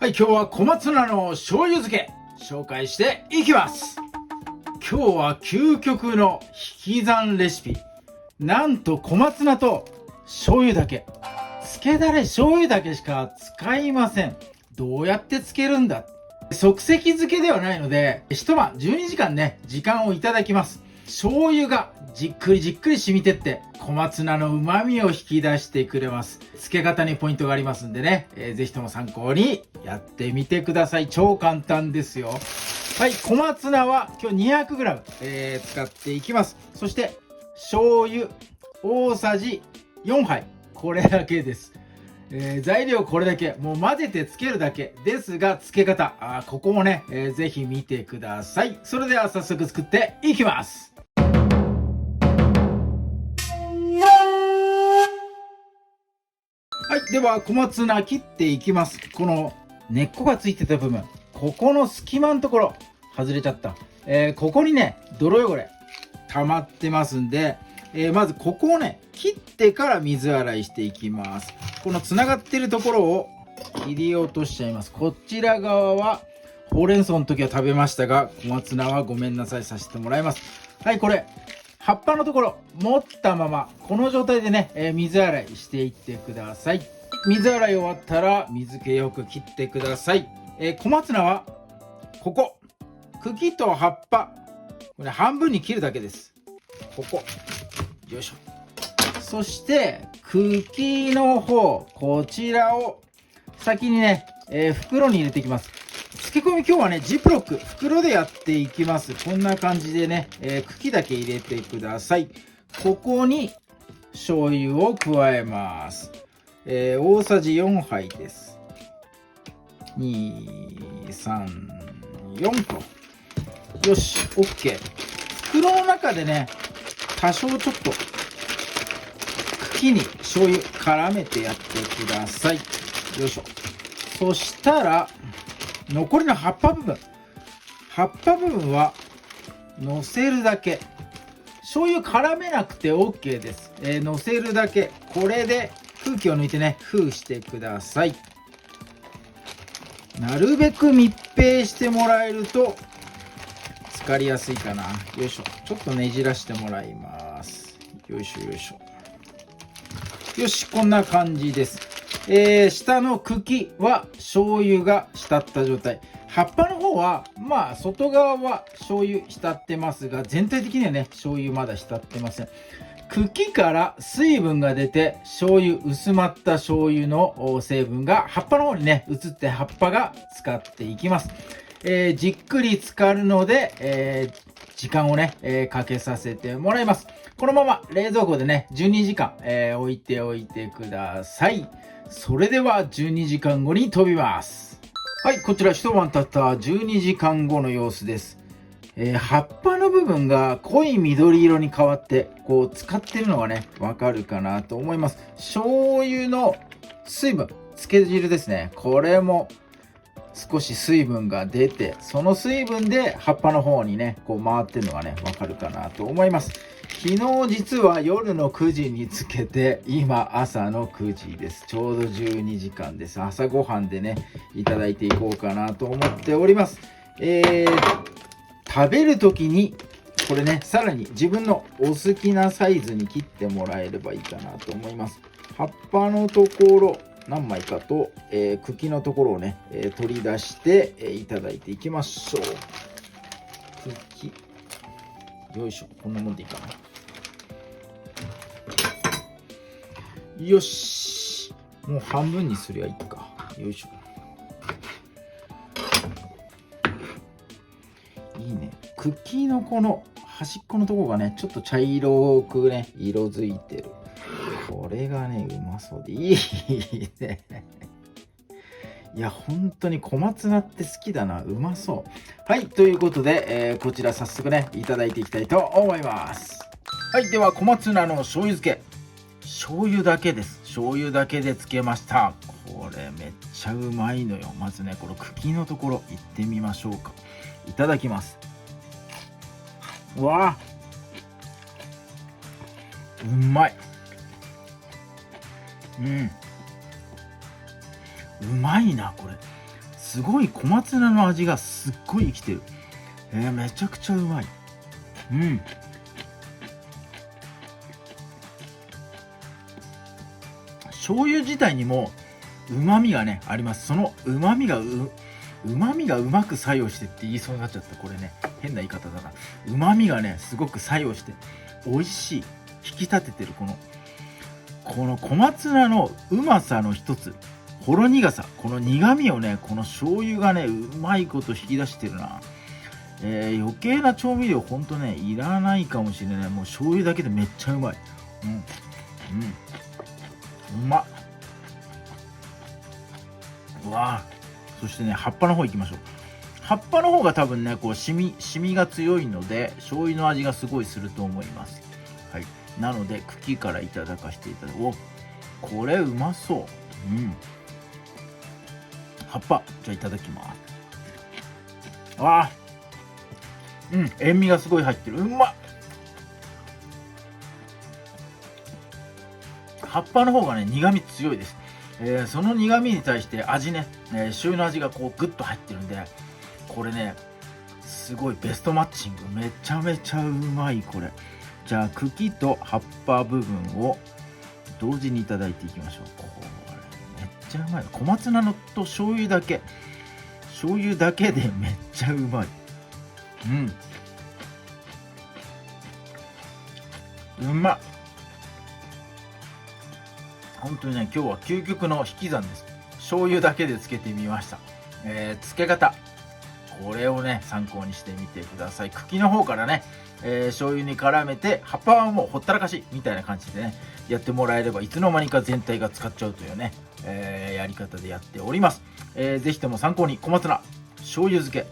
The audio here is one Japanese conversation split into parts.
はい、今日は小松菜の醤油漬け紹介していきます。今日は究極の引き算レシピ。なんと小松菜と醤油だけ。漬けだれ醤油だけしか使いません。どうやって漬けるんだ？即席漬けではないので、一晩12時間ね、時間をいただきます。醤油がじっくり染みてって小松菜の旨味を引き出してくれます。漬け方にポイントがありますんでね、ぜひとも参考にやってみてください。超簡単ですよ。はい、小松菜は今日 200g、使っていきます。そして醤油大さじ4杯、これだけです。材料これだけ、もう混ぜてつけるだけですが、漬け方ここもね、ぜひ見てください。それでは早速作っていきます。はい、では小松菜切っていきます。この根っこがついてた部分、ここの隙間のところ外れちゃった、ここにね泥汚れ溜まってますんで、まずここをね切ってから水洗いしていきます。このつながってるところを切り落としちゃいます。こちら側はほうれん草の時は食べましたが、小松菜はごめんなさいさせてもらいます。はい、これ葉っぱのところ持ったままこの状態でね、水洗いしていってください。水洗い終わったら水気よく切ってください。小松菜はここ茎と葉っぱ、これ半分に切るだけです。ここよいしょ。そして茎の方、こちらを先にね、袋に入れていきます。漬け込み今日はねジップロック袋でやっていきます。こんな感じでね、茎だけ入れてください。ここに醤油を加えます。大さじ4杯です。2、3、4と。よし、OK。袋の中でね、多少ちょっと茎に醤油絡めてやってください。よいしょ。そしたら、残りの葉っぱ部分はのせるだけ。醤油絡めなくて OK です。のせるだけ。これで空気を抜いてね、封してください。なるべく密閉してもらえると浸かりやすいかな。よいしょ。ちょっとねじらしてもらいます。よいしょよいしょ。よし、こんな感じです。下の茎は醤油が浸った状態。葉っぱの方はまあ外側は醤油浸ってますが、全体的にはね醤油まだ浸ってません。茎から水分が出て醤油、薄まった醤油の成分が葉っぱの方にね移って、葉っぱが浸かっていきます。じっくり浸かるので、時間をね、かけさせてもらいます。このまま冷蔵庫でね12時間、置いておいてください。それでは12時間後に飛びます。はい、こちら一晩経った12時間後の様子です。葉っぱの部分が濃い緑色に変わってこう使ってるのがねわかるかなと思います。醤油の水分、漬け汁ですね、これも少し水分が出て、その水分で葉っぱの方にねこう回ってるのがねわかるかなと思います。昨日実は夜の9時につけて、今朝の9時です。ちょうど12時間です。朝ごはんでねいただいていこうかなと思っております。食べる時にこれねさらに自分のお好きなサイズに切ってもらえればいいかなと思います。葉っぱのところ何枚かと、茎のところをね、取り出して、いただいていきましょう。茎よいしょ、こんなもんでいいかな。よし、もう半分にすりゃいいか。よいしょ。いいね。茎のこの端っこのところがねちょっと茶色くね色づいてる。これがねうまそうでいいね。いや本当に小松菜って好きだな、うまそう。はい、ということで、こちら早速ねいただいていきたいと思います。はい、では小松菜の醤油漬け、醤油だけです。醤油だけで漬けました。これめっちゃうまいのよ。まずねこの茎のところいってみましょうか。いただきます。うわー、うまい。うまいなこれ。すごい小松菜の味がすっごい生きてる。めちゃくちゃうまい。うん。醤油自体にも旨味がねあります。その旨味がうまく作用してって言いそうになっちゃった。これね、変な言い方だな。旨味がねすごく作用して美味しい、引き立ててる。この小松菜のうまさの一つ、ほろ苦さ、この苦味をね、この醤油がねうまいこと引き出してるな。余計な調味料ほんとねいらないかもしれない。もう醤油だけでめっちゃうまい。うまっ。うわそしてね、葉っぱの方行きましょう。葉っぱの方が多分ねこう染みが強いので醤油の味がすごいすると思います。はい、なので茎からいただかせていただく。お、これうまそう。葉っぱじゃあいただきます。わあ、塩味がすごい入ってる。うまっ。葉っぱの方がね苦味強いです。その苦味に対して味ね、醤油の味がこうグッと入ってるんで、これねすごいベストマッチング。めちゃめちゃうまいこれ。じゃあ茎と葉っぱ部分を同時にいただいていきましょう。これめっちゃうまい。小松菜のと醤油だけでめっちゃうまい。うまっ。本当にね今日は究極の引き算です。醤油だけでつけてみました。つけ方、これをね参考にしてみてください。茎の方からね、醤油に絡めて、葉っぱはもうほったらかしみたいな感じでねやってもらえれば、いつの間にか全体が使っちゃうというね、やり方でやっております。ぜひとも参考に。小松菜醤油漬け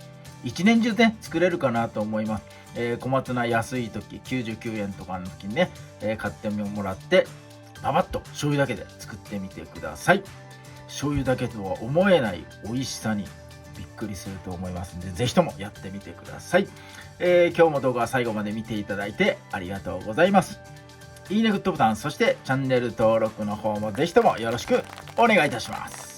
一年中ね作れるかなと思います。小松菜安い時99円とかの時にね、買ってもらってパパッと醤油だけで作ってみてください。醤油だけとは思えない美味しさにびっくりすると思いますので、ぜひともやってみてください。今日も動画は最後まで見ていただいてありがとうございます。いいね、グッドボタン、そしてチャンネル登録の方もぜひともよろしくお願いいたします。